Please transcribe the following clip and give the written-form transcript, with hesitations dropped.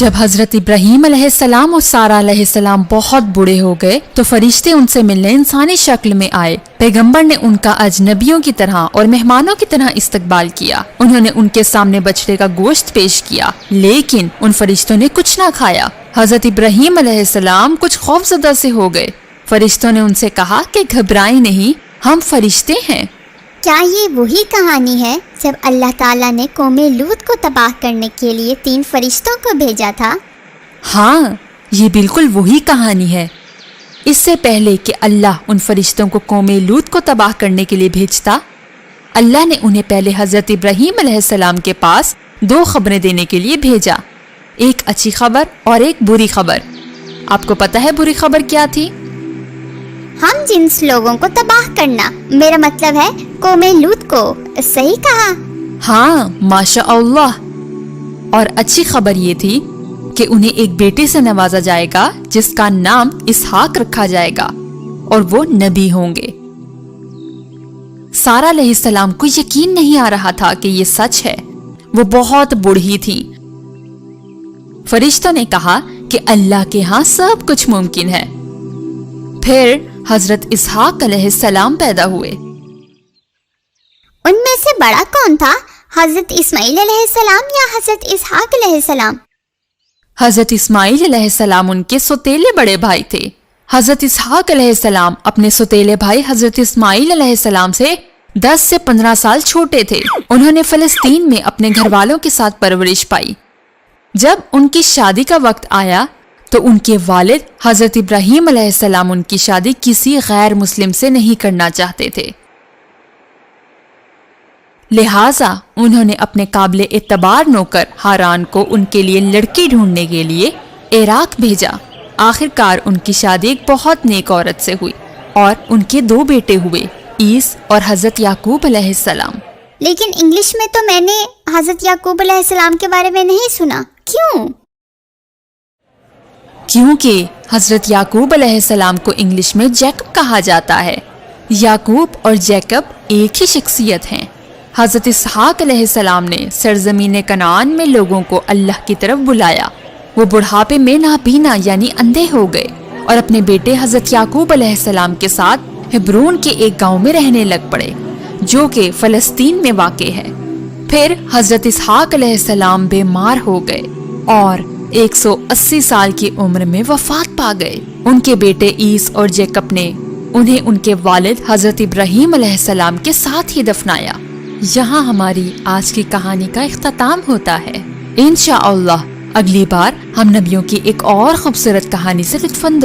جب حضرت ابراہیم علیہ السلام اور سارہ علیہ السلام بہت بوڑھے ہو گئے تو فرشتے ان سے ملنے انسانی شکل میں آئے۔ پیغمبر نے ان کا اجنبیوں کی طرح اور مہمانوں کی طرح استقبال کیا۔ انہوں نے ان کے سامنے بچڑے کا گوشت پیش کیا، لیکن ان فرشتوں نے کچھ نہ کھایا۔ حضرت ابراہیم علیہ السلام کچھ خوفزدہ سے ہو گئے۔ فرشتوں نے ان سے کہا کہ گھبرائیں نہیں، ہم فرشتے ہیں۔ کیا یہ وہی کہانی ہے جب اللہ تعالیٰ نے قوم لوط کو تباہ کرنے کے لیے 3 فرشتوں کو بھیجا تھا؟ ہاں، یہ بالکل وہی کہانی ہے۔ اس سے پہلے کہ اللہ ان فرشتوں کو قوم لوط کو تباہ کرنے کے لیے بھیجتا، اللہ نے انہیں پہلے حضرت ابراہیم علیہ السلام کے پاس 2 خبریں دینے کے لیے بھیجا، ایک اچھی خبر اور ایک بری خبر۔ آپ کو پتہ ہے بری خبر کیا تھی؟ ہم جنس لوگوں کو تباہ کرنا، میرا مطلب ہے قوم لوط کو، صحیح کہا؟ ہاں، ماشاء اللہ۔ اور اچھی خبر یہ تھی کہ انہیں ایک بیٹے سے نوازا جائے گا جس کا نام اسحاق رکھا جائے گا اور وہ نبی ہوں گے۔ سارہ علیہ السلام کو یقین نہیں آ رہا تھا کہ یہ سچ ہے، وہ بہت بوڑھی تھی۔ فرشتوں نے کہا کہ اللہ کے ہاں سب کچھ ممکن ہے۔ پھر حضرت اسحاق علیہ السلام پیدا ہوئے۔ ان میں سے بڑا کون تھا، حضرت اسماعیل علیہ السلام یا حضرت اسحاق علیہ السلام؟ حضرت اسماعیل علیہ السلام ان کے سوتیلے بڑے بھائی تھے۔ حضرت اسحاق علیہ السلام اپنے سوتیلے بھائی حضرت اسماعیل علیہ السلام سے 10 سے 15 سال چھوٹے تھے۔ انہوں نے فلسطین میں اپنے گھر والوں کے ساتھ پرورش پائی۔ جب ان کی شادی کا وقت آیا تو ان کے والد حضرت ابراہیم علیہ السلام ان کی شادی کسی غیر مسلم سے نہیں کرنا چاہتے تھے، لہٰذا انہوں نے اپنے قابل اعتبار نوکر ہاران کو ان کے لیے لڑکی ڈھونڈنے کے لیے عراق بھیجا۔ آخرکار ان کی شادی ایک بہت نیک عورت سے ہوئی اور ان کے 2 بیٹے ہوئے، عیس اور حضرت یعقوب علیہ السلام۔ لیکن انگلش میں تو میں نے حضرت یعقوب علیہ السلام کے بارے میں نہیں سنا، کیوں؟ کیونکہ حضرت یعقوب علیہ السلام کو انگلش میں جیکب کہا جاتا ہے۔ یعقوب اور جیکب ایک ہی شخصیت ہیں۔ حضرت اسحاق علیہ السلام نے سرزمین کنعان میں لوگوں کو اللہ کی طرف بلایا۔ وہ بڑھاپے میں نابینا یعنی اندھے ہو گئے اور اپنے بیٹے حضرت یعقوب علیہ السلام کے ساتھ ہبرون کے ایک گاؤں میں رہنے لگ پڑے جو کہ فلسطین میں واقع ہے۔ پھر حضرت اسحاق علیہ السلام بیمار ہو گئے اور 180 سال کی عمر میں وفات پا گئے۔ ان کے بیٹے عیس اور جیکب نے انہیں ان کے والد حضرت ابراہیم علیہ السلام کے ساتھ ہی دفنایا۔ یہاں ہماری آج کی کہانی کا اختتام ہوتا ہے۔ انشاءاللہ اگلی بار ہم نبیوں کی ایک اور خوبصورت کہانی سے لطف اندوز